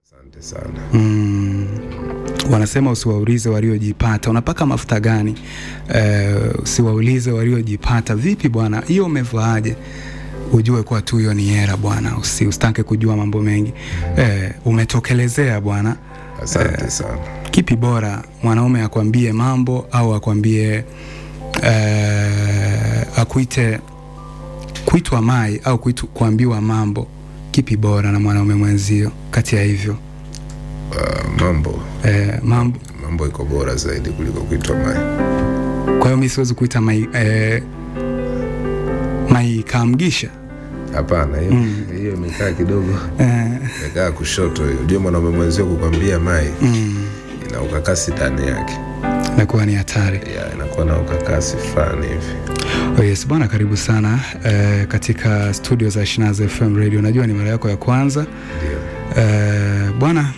Asante sana. Wanasema usiwaulize waliojipata. Unapaka mafuta gani? Usiwaulize waliojipata. Vipi bwana? Hiyo umevaaje? Ujue kwa tu hiyo ni hera bwana. Usitake kujua mambo mengi. Umetokelezea bwana. Asante sana. Kipi bora, mwanaume akwambie mambo au akwambie kuitwa mai au kuambiwa mambo? Kipi bora na mwanaume mwenzio kati ya hivyo? Mambo iko bora zaidi kuliko kuitwa mai. Kwa hiyo mimi siwezi kuita mai kamgisha. Hapana, hiyo imekaa kidogo. Imekaa kushoto hiyo. Ndio mwanaume mwenzio kukwambia mai. Ina ukakasi ndani yake. Inakuwa ni hatari. Inakuwa na ukakasi fulani hivi. Oh yes, bwana karibu sana katika studio za Shinazi FM Radio. Najua ni mara yako ya kwanza. Ndio. Bwana,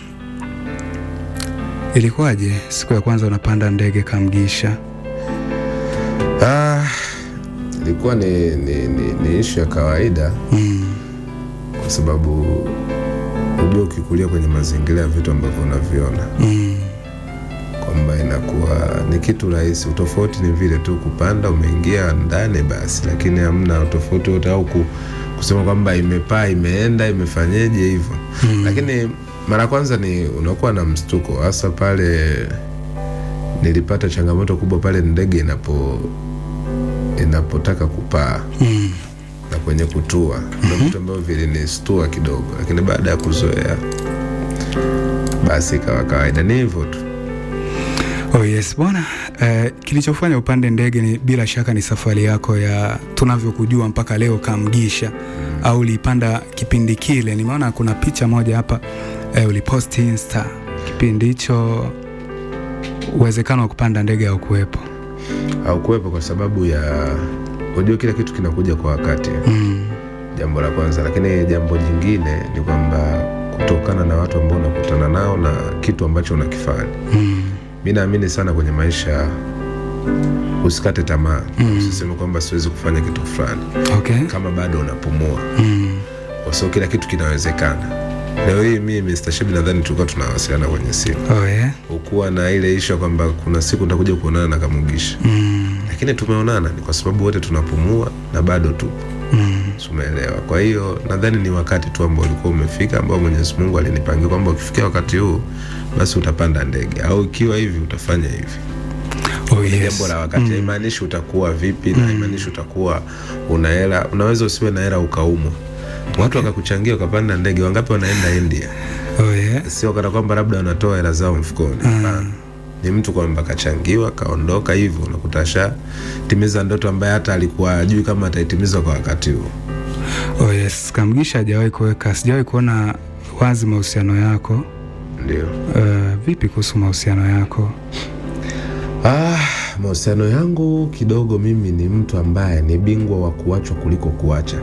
ilikuwaje siku ya kwanza unapanda ndege Kamgisha? Ilikuwa ni issue ya kawaida. Kwa sababu unajua ukikulia kwenye mazingira ya vitu ambavyo unaviona. Kwamba inakuwa ni kitu rahisi. Utofauti ni vile tu kupanda umeingia ndani basi, lakini hamna utofauti wote au kusema kwamba imepaa imeenda imefanyeje hivyo. Lakini mara kwanza ni unakuwa na mstuko, hasa pale nilipata changamoto kubwa pale ndege inapotaka kupaa na kwenye kutua. Ndio vitu ambavyo vilinistua kidogo, lakini baada ya kuzoea basi ikawa kawaida. Ni hivyo tu. Oh yes bwana, kilichofanya upande ndege ni bila shaka ni safari yako ya tunavyokujua mpaka leo Kamgisha. Au ulipanda kipindi kile, nimeona kuna picha moja hapa ulipost Insta. Kipindi hicho uwezekano wa kupanda ndege haukuwepo. Haukuwepo kwa sababu ya unajua kila kitu kinakuja kwa wakati. Jambo la kwanza, lakini jambo jingine ni kwamba kutokana na watu ambao unakutana nao na kitu ambacho unakifanya. Mimi naamini sana kwenye maisha usikate tamaa. Usiseme kwamba siwezi kufanya kitu fulani. Okay. Kama bado unapumua. Kwa sababu kila kitu kinawezekana. Leo hii mimi Mr. Shebi nadhani tulikuwa tunawasiliana kwenye simu. Oh yeah. Ukuwa na ile issue kwamba kuna siku nitakuja kuonana na Kamgisha. Lakini tumeonana ni kwa sababu wote tunapumua na bado tupo. Umeelewa? Kwa hiyo nadhani ni wakati tu ambao ulikuwa umefika, ambao Mwenyezi Mungu alinipangia kwamba ukifikia wakati huu basi utapanda ndege, au ikiwa hivi utafanya hivi. Oh yes. Jambo la wakati. Haimaanishi utakuwa vipi na haimaanishi utakuwa una hela. Unaweza usiwe na hela ukaumwa. Watu wakakuchangia ukapanda ndege, wangapi wanaenda India? Oh yeah. Sio kana kwamba labda wanatoa hela zao mfukoni. Ni mtu kwamba kachangiwa kaondoka hivyo, unakutasha timiza ndoto ambaye hata alikuwa ajui kama ataitimiza kwa wakati huo. Oh yes, Kamgisha sijawahi kuona wazi mahusiano yako. Ndio. Vipi kuhusu mahusiano yako? Mahusiano yangu kidogo, mimi ni mtu ambaye ni bingwa wa kuachwa kuliko kuacha.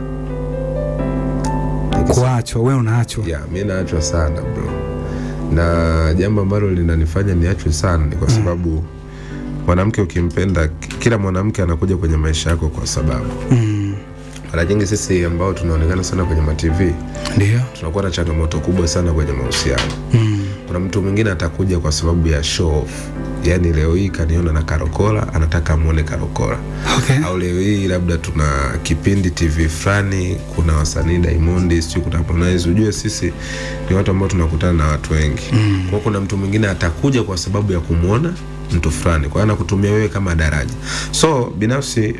Kuachwa? Wewe unaachwa? Mimi naachwa sana bro. Na jambo ambalo linanifanya niachwe sana ni kwa sababu mwanamke ukimpenda, kila mwanamke anakuja kwenye maisha yako kwa sababu. Mara nyingi sisi ambao tunaonekana sana kwenye ma-TV, ndio tunakuwa na changamoto kubwa sana kwenye mahusiano. Kuna mtu mwingine atakuja kwa sababu ya show off. Yaani leo hii kaniona na Karokola, anataka amuone Karokola. Okay. Au leo hii labda tuna kipindi TV fulani, kuna wasanii Diamond, sio kuna Harmonize. Ujue sisi ni watu ambao tunakutana na watu wengi. Kwa kuna mtu mwingine atakuja kwa sababu ya kumuona mtu fulani, kwa hiyo anakutumia wewe kama daraja. So binafsi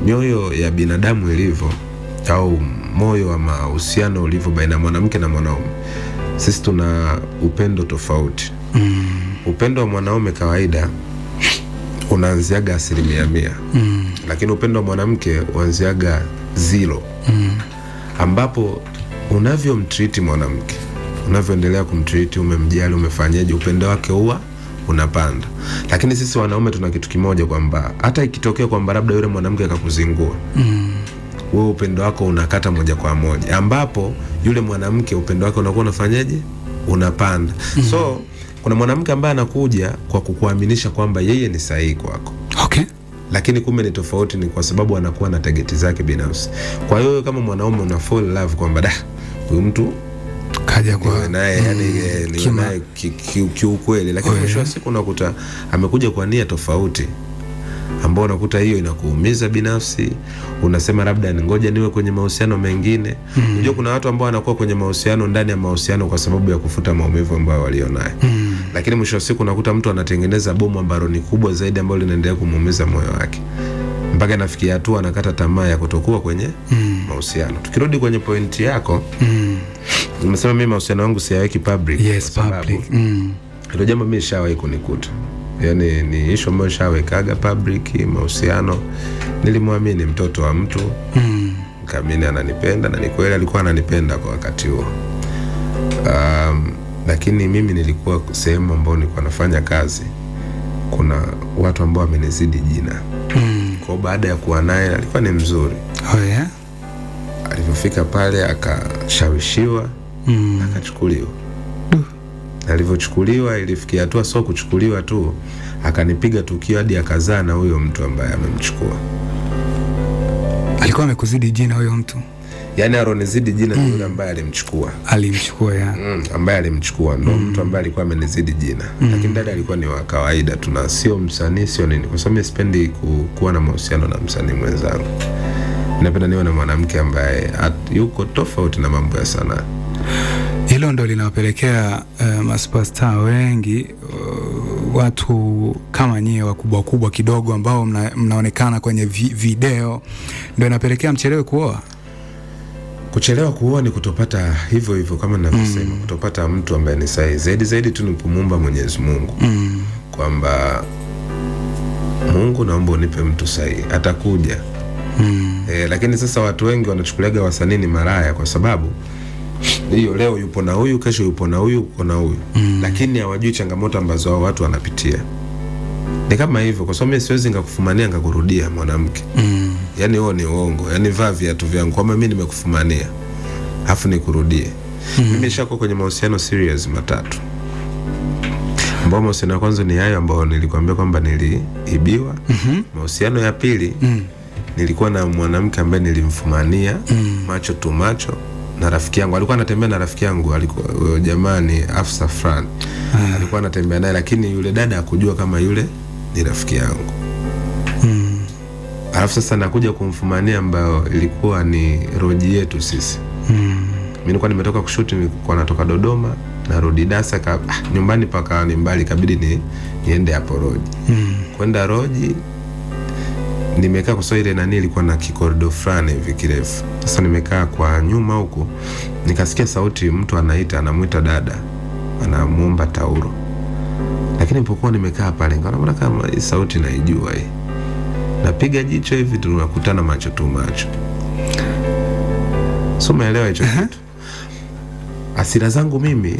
mioyo ya binadamu ilivyo, au moyo wa mahusiano ulivyo baina mwanamke na mwanaume, sisi tuna upendo tofauti. Upendo wa mwanaume kawaida unaanziaga 100%. Lakini upendo wa mwanamke uanziaga 0. Ambapo unavyomtreat mwanamke, unavyoendelea kumtreat, umemjali, umefanyaje, upendo wake huwa unapanda. Lakini sisi wanaume tuna kitu kimoja kwamba hata ikitokea kwamba labda yule mwanamke akakuzingua, wewe upendo wako unakata moja kwa moja, ambapo yule mwanamke upendo wake unakuwa unafanyaje, unapanda. So kuna mwanamke ambaye anakuja kwa kukuaminisha kwamba yeye ni sahihi kwako. Okay. Lakini kumbe ni tofauti, ni kwa sababu anakuwa na target zake binafsi. Kwa hiyo kama mwanaume una fall in love kwamba huyu mtu kaja kwa naye yani naye kiukweli, lakini mwisho wa siku unakuta amekuja kwa nia tofauti, ambao unakuta hiyo inakuumiza binafsi. Unasema labda ngoja niwe kwenye mahusiano mengine. Unajua kuna watu ambao wanakuwa kwenye mahusiano ndani ya mahusiano kwa sababu ya kufuta maumivu ambayo walionayo. Lakini mwisho wa siku unakuta mtu anatengeneza bomu ambalo ni kubwa zaidi, ambalo linaendelea kumuumiza moyo wake mpaka inafikia hatua anakata tamaa ya kutokuwa kwenye mahusiano. Tukirudi kwenye pointi yako, umesema mimi mahusiano yangu siyaweki public. Yes, public. Ndio jambo mimi shawahi kunikuta. Yani ni issue ambayo shawekaga public mahusiano. Nilimwamini mtoto wa mtu, nikamini ananipenda, na ni kweli alikuwa ananipenda kwa wakati huo. Lakini mimi nilikuwa sehemu ambayo nilikuwa nafanya kazi, kuna watu ambao wamenizidi jina. Kwa baada ya kuwa naye alikuwa ni mzuri. Oh yeah. Alipofika pale akashawishiwa, akachukuliwa. Alivyochukuliwa ilifikia hatua sio kuchukuliwa tu, akanipiga tukio hadi akazaa na huyo mtu ambaye amemchukua. Alikuwa amekuzidi jina huyo mtu? Yani aronizidi jina ni yule ambaye alimchukua. Alimchukua ya. Ambaye alimchukua ndo mtu ambaye alikuwa amenizidi jina. Lakini dada alikuwa ni wa kawaida tu, na sio msanii, sio nini. Kwa sababu mimi sipendi kuwa na mahusiano na msanii mwenzangu. Napenda niwe na mwanamke ambaye yuko tofauti na mambo ya sanaa. Hilo ndo linawapelekea masuperstar wengi, watu kama nyie wakubwa kubwa kidogo ambao mnaonekana kwenye video, ndo inapelekea mchelewe kuoa. Kuchelewa kuoa ni kutopata hivyo kama ninavyosema, kutopata mtu ambaye ni sahihi. Zaidi tu ni kumuomba Mwenyezi Mungu kwamba Mungu, naomba unipe mtu sahihi, atakuja. Lakini sasa watu wengi wanachukuliaga wasanii ni maraya, kwa sababu hiyo leo yupo na huyu, kesho yupo na huyu, uko na huyu. Lakini hawajui changamoto ambazo hao watu wanapitia. Ni kama hivyo, kwa sababu mimi siwezi ngakufumania ngakurudia mwanamke. Yani huo ni uongo. Yani vaa viatu vyangu kwamba mimi nimekufumania afu nikurudie. Mimi nishako kwenye mahusiano serious matatu. Ambao mahusiano ya kwanza ni hayo ambao nilikwambia kwamba niliibiwa. Mahusiano ya pili nilikuwa na mwanamke ambaye nilimfumania macho tu macho, na rafiki yangu alikuwa anatembea na rafiki yangu, alikuwa jamani afisa fulani. Alikuwa anatembea naye, lakini yule dada hakujua kama yule ni rafiki yangu. Alafu sasa nakuja kumfumania ambao ilikuwa ni roji yetu sisi. Mimi nilikuwa nimetoka kushuti, nilikuwa natoka Dodoma na rodi Dasa nyumbani paka ni mbali, kabidi niende hapo roji. Kwenda roji nimekaa kwa ile nani ilikuwa na kikorido fulani hivi kirefu. Sasa nimekaa kwa nyuma huko, nikasikia sauti, mtu anaita, anamuita dada, anamuomba taulo. Lakini nilipokuwa nimekaa pale nikaona kama hii sauti naijua hii. Napiga jicho hivi tunakutana macho tu macho. So umeelewa hicho kitu? Hasira zangu mimi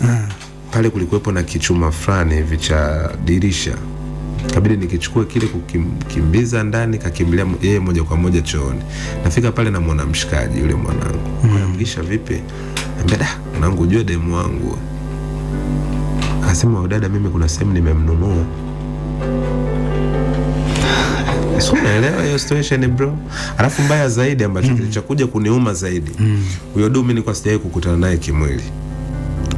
pale kulikuwepo na kichuma fulani hivi cha dirisha. Kabidi nikichukue kile kukimbiza ndani, kakimbilia yeye moja kwa moja chooni. Nafika pale na mwanamshikaji yule mwanangu. Anamgisha vipi? Anambia mwanangu, ujue demu wangu. Akasema dada, mimi kuna sehemu nimemnunua. Sio, unaelewa hiyo situation bro? Alafu mbaya zaidi ambacho kilichokuja kuniuma zaidi. Huyo dume nilikuwa sijawahi kukutana naye kimwili.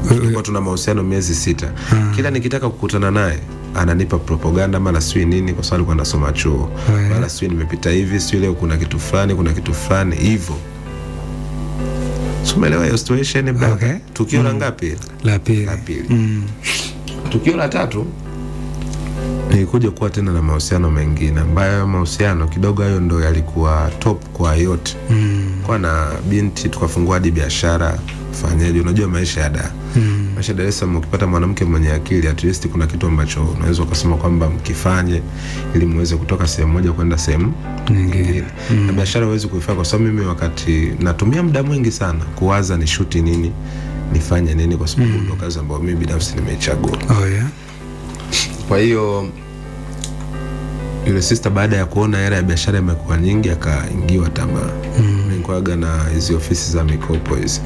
Tulikuwa tuna mahusiano miezi 6. Kila nikitaka kukutana naye ananipa propaganda mara sui nini, kwa sababu alikuwa anasoma chuo. Mara sui nimepita hivi, sui leo kuna kitu fulani hivyo. Umeelewa hiyo situation bro? Okay. Tukio la ngapi? La pili. Tukio la tatu nilikuja kuwa tena na mahusiano mengine, ambayo mahusiano kidogo hayo ndo yalikuwa top kwa yote. Kwa na binti tukafungua hadi biashara. Fanyaje, unajua maisha ya maisha Dar es Salaam, ukipata mwanamke mwenye akili, at least kuna kitu ambacho unaweza kusema kwamba mkifanye ili muweze kutoka sehemu moja kwenda sehemu nyingine. Na biashara huwezi kuifanya, kwa sababu mimi wakati natumia muda mwingi sana kuwaza ni shoot nini, nifanye nini, kwa sababu ndo kazi ambayo mimi binafsi nimeichagua. Kwa hiyo yule sister baada ya kuona hela ya biashara imekuwa nyingi, akaingiwa tamaa. Nilikuwaga na hizo ofisi za mikopo hizi.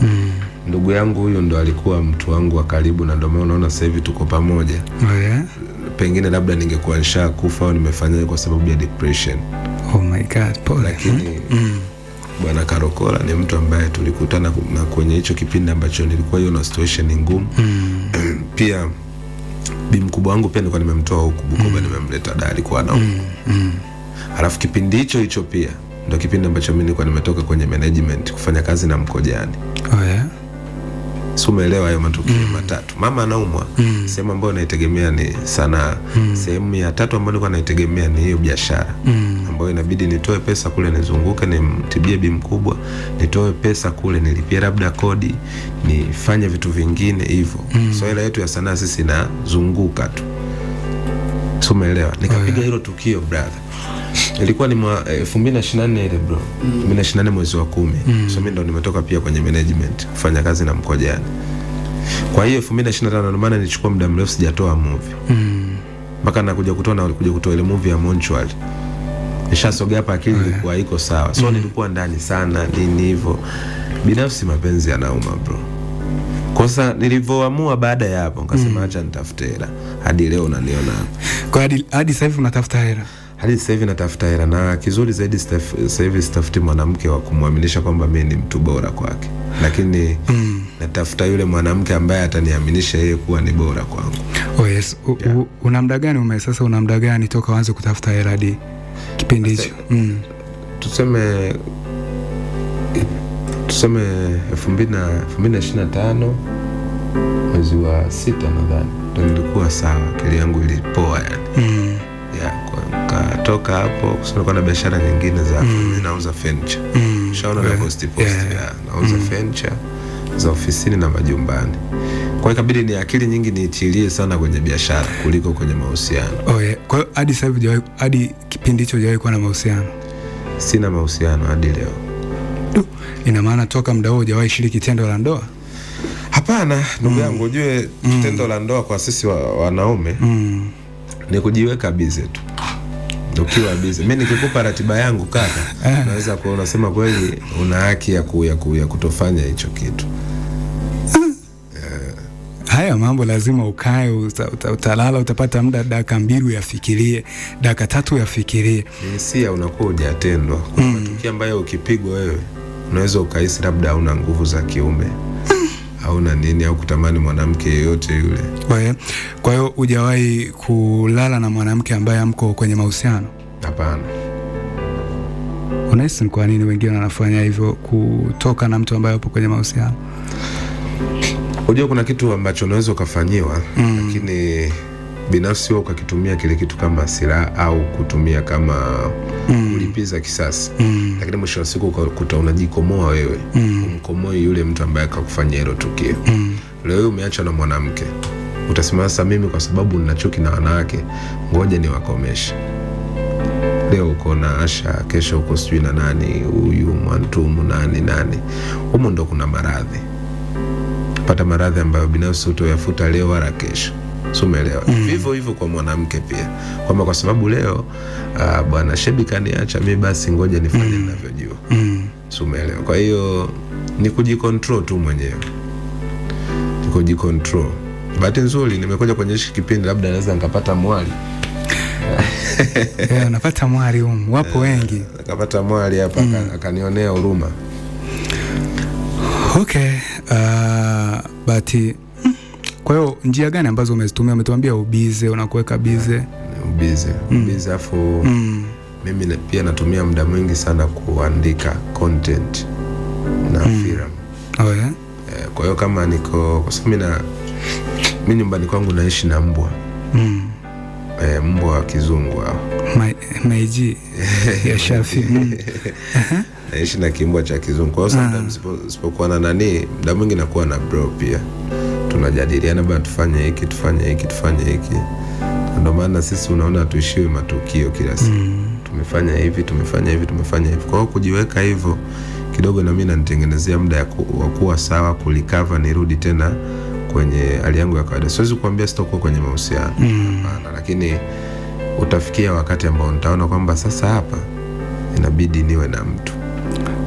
Ndugu yangu huyo ndo alikuwa mtu wangu wa karibu, na ndio maana unaona sasa hivi tuko pamoja. Pengine labda ningekuwa nishakufa au nimefanyaje kwa sababu ya depression. Oh my God, pole. Lakini Bwana Karokola ni mtu ambaye tulikutana na kwenye hicho kipindi ambacho nilikuwa hiyo na situation ngumu. Pia bi mkubwa wangu pia nilikuwa nimemtoa huku Bukoba, nimemleta Dar, alikuwa na alafu kipindi hicho pia ndio kipindi ambacho mimi nilikuwa nimetoka kwenye management kufanya kazi na Mkojani. Umeelewa hayo matukio matatu. Mama anaumwa, sehemu ambayo naitegemea ni sanaa. Sehemu ya tatu ambayo nilikuwa naitegemea ni hiyo biashara, ambayo inabidi nitoe pesa kule nizunguke nimtibie bi mkubwa, nitoe pesa kule nilipie labda kodi, nifanye vitu vingine hivyo. So ile yetu ya sanaa sisi nazunguka tu. Umeelewa? Nikapiga hilo tukio brother. Ilikuwa ni 2024 ile bro. 2024 mwezi wa 10. So mimi ndo nimetoka pia kwenye management kufanya kazi na Mkojani. Kwa hiyo 2025 ndio maana nilichukua muda mrefu sijatoa movie. Mpaka nakuja kutoa ile movie ya Montreal. Nishasogea hapa, akili ilikuwa iko sawa. So nilikuwa ndani sana nini hivyo. Binafsi mapenzi yanauma bro. Kwa sasa nilivyoamua baada ya hapo nikasema acha nitafute hela. Hadi leo unaniona hapa. Kwa hadi sasa hivi unatafuta hela? Hadi sasa hivi natafuta hela, na kizuri zaidi sasa hivi sitafuti mwanamke wa kumwaminisha kwamba mimi ni mtu bora kwake. Lakini natafuta yule mwanamke ambaye ataniaminisha yeye kuwa ni bora kwangu. Yes. Una muda gani una muda gani toka uanze kutafuta hela hadi kipindi hicho? Tuseme 2025 mwezi wa 6 nadhani ndio nilikuwa sawa, akili yangu ilipoa yani. Katoka hapo kusema kuna biashara nyingine za mimi nauza furniture. Shaona na post nauza furniture za ofisini na majumbani. Kwa hiyo ikabidi ni akili nyingi niitilie sana kwenye biashara kuliko kwenye mahusiano. Kwa hiyo hadi sasa hivi hadi kipindi hicho hujawahi kuwa na mahusiano? Sina mahusiano hadi leo. Ina maana toka muda huo hujawahi shiriki tendo la ndoa? Hapana, ndugu yangu, ujue tendo la ndoa kwa sisi wanaume ni kujiweka busy tu. Ukiwa busy, mimi nikikupa ratiba yangu kaka, naweza kuona sema kweli una haki ya kutofanya hicho kitu. Haya mambo lazima ukae, utalala, utapata muda dakika 2 uyafikirie, dakika 3 uyafikirie. Hisia unakuwa hujatendwa. Kuna matukio ambayo ukipigwa wewe unaweza ukahisi labda hauna nguvu za kiume. Hauna nini, au kutamani mwanamke yeyote yule. Kwa hiyo hujawahi kulala na mwanamke ambaye hamko kwenye mahusiano? Hapana. Unahisi kwa nini wengine wanafanya hivyo, kutoka na mtu ambaye yupo kwenye mahusiano? Unajua kuna kitu ambacho unaweza ukafanyiwa, lakini binafsi wewe ukakitumia kile kitu kama silaha au kutumia kama kulipiza kisasi. Lakini mwisho wa siku ukuta unajikomoa wewe. Umkomoi yule mtu ambaye akakufanyia hilo tukio. Leo umeacha na mwanamke, utasema sasa mimi kwa sababu nina chuki na wanawake ngoja niwakomeshe. Leo uko na Asha, kesho uko sijui na nani, huyu Mwantumu nani. Humo ndo kuna maradhi. Pata maradhi ambayo binafsi utoyafuta leo wala kesho. Umeelewa? Vivyo hivyo kwa mwanamke pia. Kwamba kwa sababu leo bwana Shebi kaniacha, mimi basi ngoja nifanye ninavyojua. Umeelewa? Kwa hiyo ni kujicontrol tu mwenyewe. Kujicontrol. Bahati nzuri nimekuja kwenye hiki kipindi, labda naweza nikapata mwali. Napata mwali wapo wengi. Nikapata mwali hapa akanionea huruma. Okay. Bahati. Kwa hiyo njia gani ambazo umezitumia? Umetuambia ubize, unakuweka bize. Bize afu mimi pia natumia muda mwingi sana kuandika content na film. Kwa hiyo kama niko, kwa sababu mimi nyumbani kwangu naishi na mbwa. Mbwa wa kizungu hao. Maiji ya Shafi. Naishi na kimbwa cha kizungu. Kwa hiyo sometimes sipokuwa na nani, muda mwingi nakuwa na bro pia. Tunajadiliana bwana, tufanye hiki. Ndio maana sisi unaona tuishiwe matukio kila siku. Tumefanya hivi. Kwa hiyo kujiweka hivyo kidogo na mimi nanitengenezea muda wa kuwa sawa, kulikava, nirudi tena kwenye hali yangu ya kawaida. Siwezi kuambia sitakuwa kwenye mahusiano. Hapana, lakini utafikia wakati ambao nitaona kwamba sasa hapa inabidi niwe na mtu.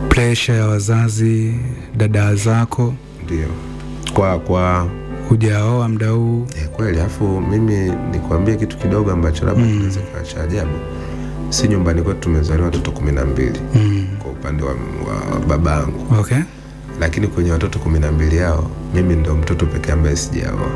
Pressure ya wazazi, dada zako. Ndio. Kwa hujaoa muda huu. Kweli, afu mimi nikwambie kitu kidogo ambacho labda kinaweza kuwa cha ajabu. Si nyumbani kwetu tumezaliwa watoto 12. Kwa upande wa babangu. Okay. Lakini kwenye watoto 12 yao mimi ndo mtoto pekee ambaye sijaoa.